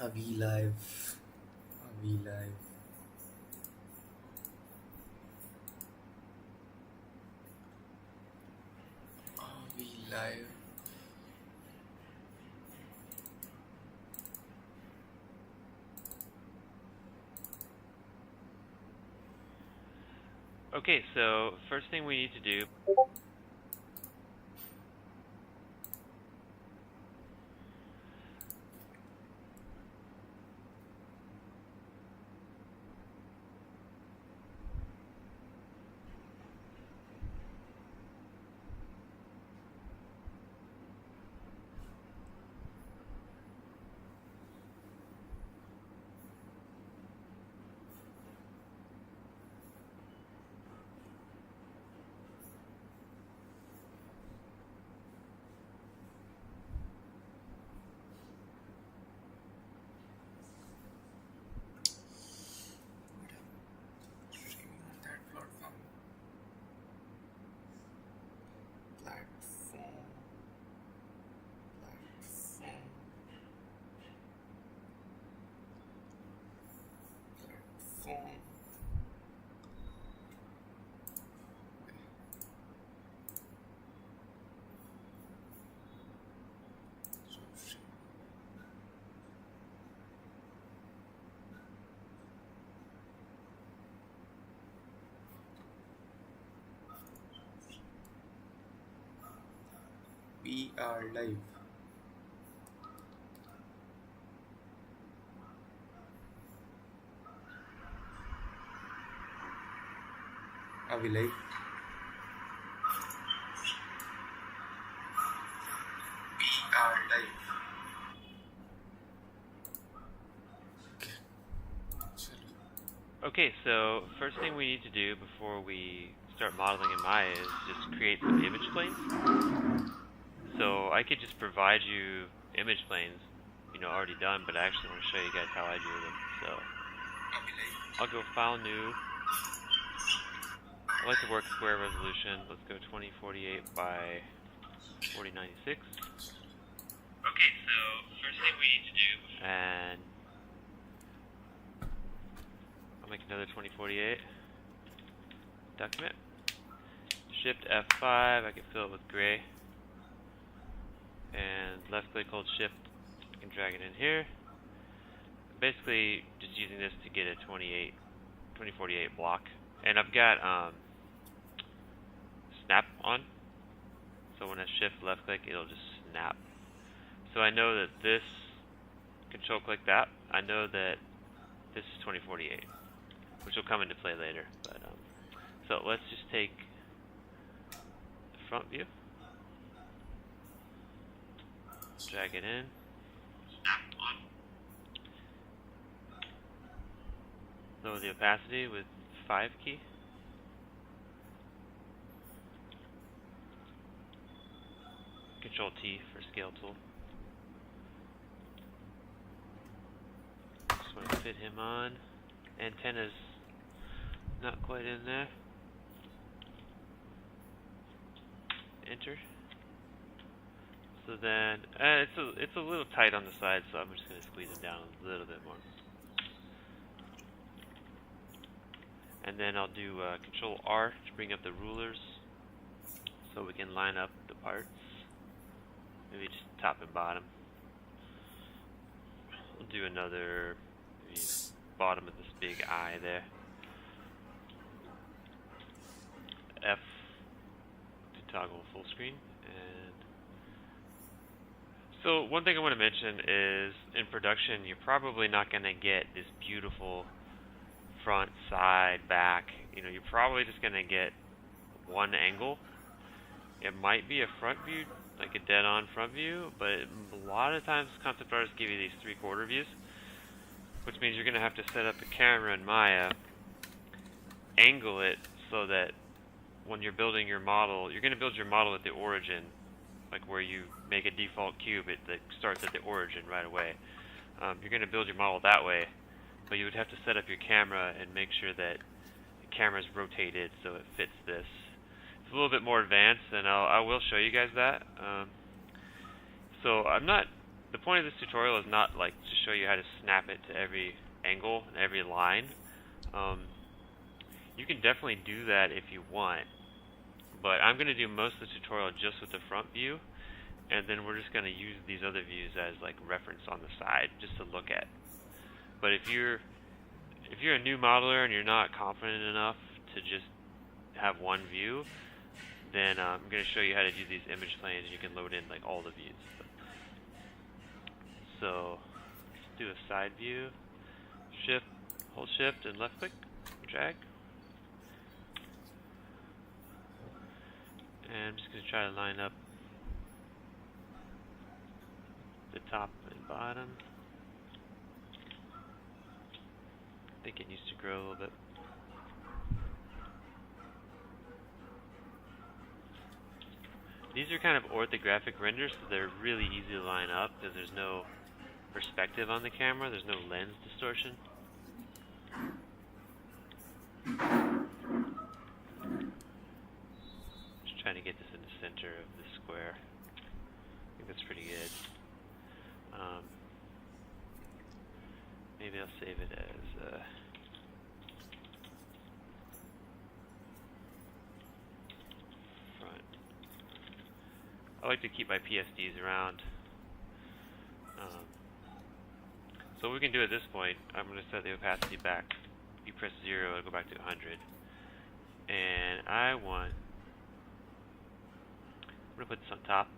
Are we live? Are we live? Are we live? Okay, so first thing we need to do. Streaming on that platform. Platform. Platform. Platform. We are live. Are we live? We are live. Okay, so first thing we need to do before we start modeling in Maya is just create some image planes. So I could just provide you image planes, already done, but I actually want to show you guys how I do them. So I'll go File, New. I like to work square resolution. Let's go 2048 by 4096. Okay, so first thing we need to do, and I'll make another 2048 document. Shift F5, I can fill it with gray. And left click, hold shift, I can drag it in here. Basically just using this to get a 2048 block. And I've got snap on. So when I shift left click, it'll just snap. So I know that this, control click that, I know that this is 2048, which will come into play later. But so let's just take the front view, drag it in, snap on, lower the opacity with 5 key. Control T for scale tool. Just want to fit him on. Antenna's not quite in there. Enter. So then, it's a little tight on the side, so I'm just going to squeeze it down a little bit more. And then I'll do Control R to bring up the rulers, so we can line up the parts. Maybe just top and bottom. We'll do another, maybe bottom of this big eye there. F to toggle full screen. And so one thing I want to mention is in production you're probably not going to get this beautiful front, side, back. You're probably just going to get one angle. It might be a front view, like a dead-on front view, but a lot of times concept artists give you these 3/4 views, which means you're going to have to set up a camera in Maya, angle it so that when you're building your model, you're going to build your model at the origin, like where you make a default cube that starts at the origin right away. You're going to build your model that way, but you would have to set up your camera and make sure that the camera's rotated so it fits this. It's a little bit more advanced, and I will show you guys that. So I'm not the point of this tutorial is not like to show you how to snap it to every angle and every line. You can definitely do that if you want, but I'm going to do most of the tutorial just with the front view, and then we're just going to use these other views as like reference on the side just to look at. But if you're a new modeler and you're not confident enough to just have one view, then I'm going to show you how to do these image planes. You can load in like all the views. So let's do a side view. Hold shift and left click, drag. And I'm just going to try to line up the top and bottom. I think it needs to grow a little bit. These are kind of orthographic renders, so they're really easy to line up because there's no perspective on the camera, there's no lens distortion. Just trying to get this in the center of the square. I think that's pretty good. Maybe I'll save it as front. I like to keep my PSDs around. So what we can do at this point, I'm going to set the opacity back. You press 0, it'll go back to 100. And I'm going to put this on top.